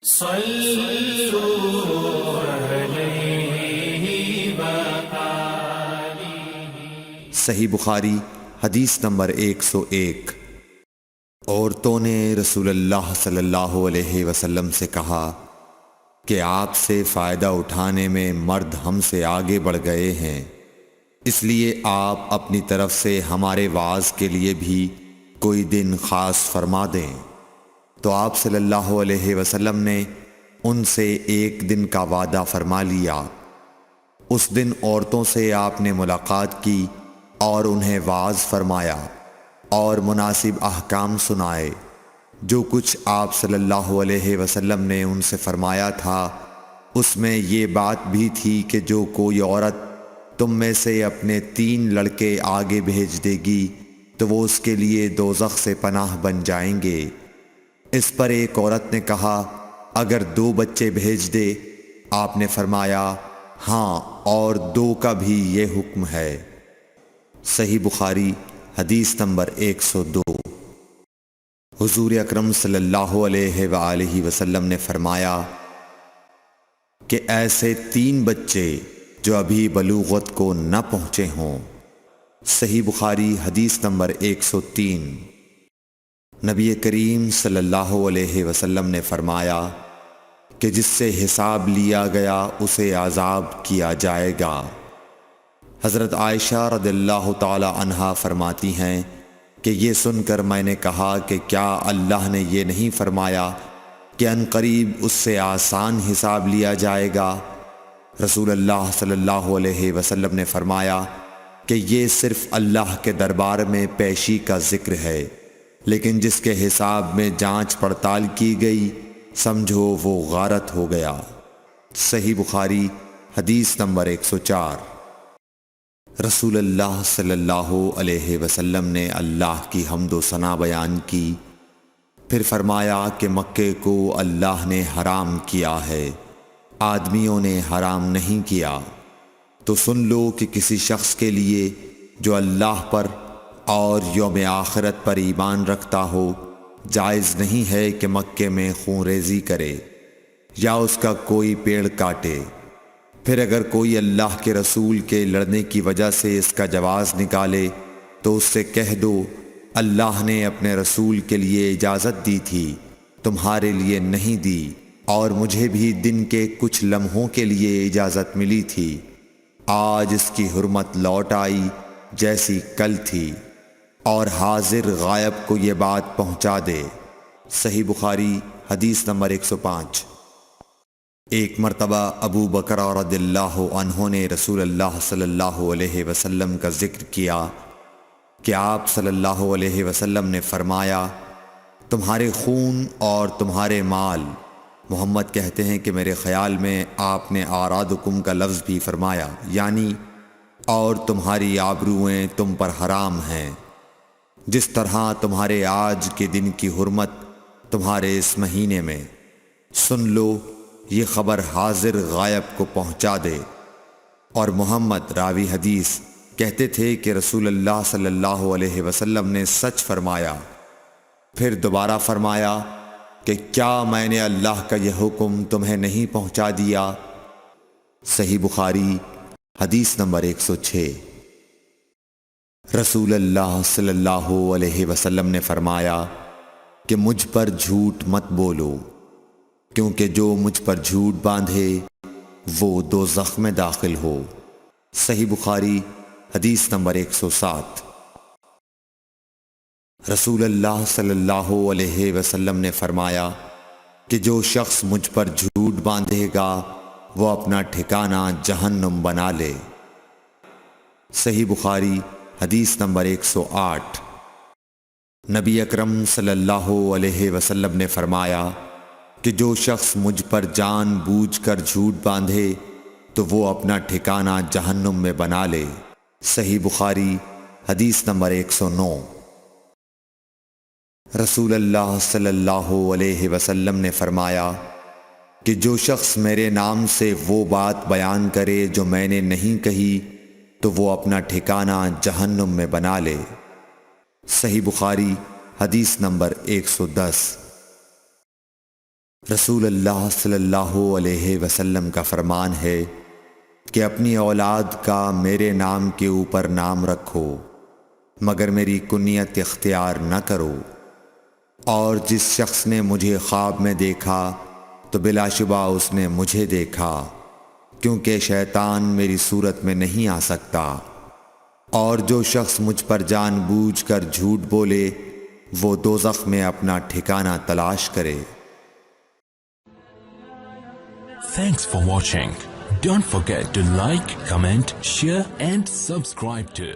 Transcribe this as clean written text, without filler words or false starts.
صلوا علیہ وآلہ۔ صحیح بخاری حدیث نمبر 101۔ عورتوں نے رسول اللہ صلی اللہ علیہ وسلم سے کہا کہ آپ سے فائدہ اٹھانے میں مرد ہم سے آگے بڑھ گئے ہیں، اس لیے آپ اپنی طرف سے ہمارے وعظ کے لیے بھی کوئی دن خاص فرما دیں۔ تو آپ صلی اللہ علیہ وسلم نے ان سے ایک دن کا وعدہ فرما لیا۔ اس دن عورتوں سے آپ نے ملاقات کی اور انہیں وعظ فرمایا اور مناسب احکام سنائے۔ جو کچھ آپ صلی اللہ علیہ وسلم نے ان سے فرمایا تھا اس میں یہ بات بھی تھی کہ جو کوئی عورت تم میں سے اپنے 3 لڑکے آگے بھیج دے گی تو وہ اس کے لیے دوزخ سے پناہ بن جائیں گے۔ اس پر ایک عورت نے کہا اگر 2 بچے بھیج دے؟ آپ نے فرمایا ہاں، اور 2 کا بھی یہ حکم ہے۔ صحیح بخاری حدیث نمبر 102۔ حضور اکرم صلی اللہ علیہ وآلہ وسلم نے فرمایا کہ ایسے 3 بچے جو ابھی بلوغت کو نہ پہنچے ہوں۔ صحیح بخاری حدیث نمبر 103۔ نبی کریم صلی اللہ علیہ وسلم نے فرمایا کہ جس سے حساب لیا گیا اسے عذاب کیا جائے گا۔ حضرت عائشہ رضی اللہ تعالی عنہا فرماتی ہیں کہ یہ سن کر میں نے کہا کہ کیا اللہ نے یہ نہیں فرمایا کہ عنقریب اس سے آسان حساب لیا جائے گا؟ رسول اللہ صلی اللہ علیہ وسلم نے فرمایا کہ یہ صرف اللہ کے دربار میں پیشی کا ذکر ہے، لیکن جس کے حساب میں جانچ پڑتال کی گئی سمجھو وہ غارت ہو گیا۔ صحیح بخاری حدیث نمبر 104۔ رسول اللہ صلی اللہ علیہ وسلم نے اللہ کی حمد و ثنا بیان کی، پھر فرمایا کہ مکے کو اللہ نے حرام کیا ہے، آدمیوں نے حرام نہیں کیا۔ تو سن لو کہ کسی شخص کے لیے جو اللہ پر اور یوم آخرت پر ایمان رکھتا ہو جائز نہیں ہے کہ مکے میں خون ریزی کرے یا اس کا کوئی پیڑ کاٹے۔ پھر اگر کوئی اللہ کے رسول کے لڑنے کی وجہ سے اس کا جواز نکالے تو اس سے کہہ دو اللہ نے اپنے رسول کے لیے اجازت دی تھی، تمہارے لیے نہیں دی، اور مجھے بھی دن کے کچھ لمحوں کے لیے اجازت ملی تھی، آج اس کی حرمت لوٹ آئی جیسی کل تھی، اور حاضر غائب کو یہ بات پہنچا دے۔ صحیح بخاری حدیث نمبر 105۔ ایک مرتبہ ابو بکر رضی اللہ عنہ نے رسول اللہ صلی اللہ علیہ وسلم کا ذکر کیا کہ آپ صلی اللہ علیہ وسلم نے فرمایا تمہارے خون اور تمہارے مال، محمد کہتے ہیں کہ میرے خیال میں آپ نے اعراضکم کا لفظ بھی فرمایا، یعنی اور تمہاری آبروئیں تم پر حرام ہیں، جس طرح تمہارے آج کے دن کی حرمت تمہارے اس مہینے میں۔ سن لو یہ خبر حاضر غائب کو پہنچا دے۔ اور محمد راوی حدیث کہتے تھے کہ رسول اللہ صلی اللہ علیہ وسلم نے سچ فرمایا۔ پھر دوبارہ فرمایا کہ کیا میں نے اللہ کا یہ حکم تمہیں نہیں پہنچا دیا؟ صحیح بخاری حدیث نمبر 106۔ رسول اللہ صلی اللہ علیہ وسلم نے فرمایا کہ مجھ پر جھوٹ مت بولو، کیونکہ جو مجھ پر جھوٹ باندھے وہ دوزخ میں داخل ہو۔ صحیح بخاری حدیث نمبر 107۔ رسول اللہ صلی اللہ علیہ وسلم نے فرمایا کہ جو شخص مجھ پر جھوٹ باندھے گا وہ اپنا ٹھکانہ جہنم بنا لے۔ صحیح بخاری حدیث نمبر 108۔ نبی اکرم صلی اللہ علیہ وسلم نے فرمایا کہ جو شخص مجھ پر جان بوجھ کر جھوٹ باندھے تو وہ اپنا ٹھکانہ جہنم میں بنا لے۔ صحیح بخاری حدیث نمبر 109۔ رسول اللہ صلی اللہ علیہ وسلم نے فرمایا کہ جو شخص میرے نام سے وہ بات بیان کرے جو میں نے نہیں کہی تو وہ اپنا ٹھکانہ جہنم میں بنا لے۔ صحیح بخاری حدیث نمبر 110۔ رسول اللہ صلی اللہ علیہ وسلم کا فرمان ہے کہ اپنی اولاد کا میرے نام کے اوپر نام رکھو مگر میری کنیت اختیار نہ کرو، اور جس شخص نے مجھے خواب میں دیکھا تو بلا شبہ اس نے مجھے دیکھا، کیونکہ شیطان میری صورت میں نہیں آ سکتا، اور جو شخص مجھ پر جان بوجھ کر جھوٹ بولے وہ دوزخ میں اپنا ٹھکانہ تلاش کرے۔ Thanks for watching. Don't forget to like, comment, share and subscribe to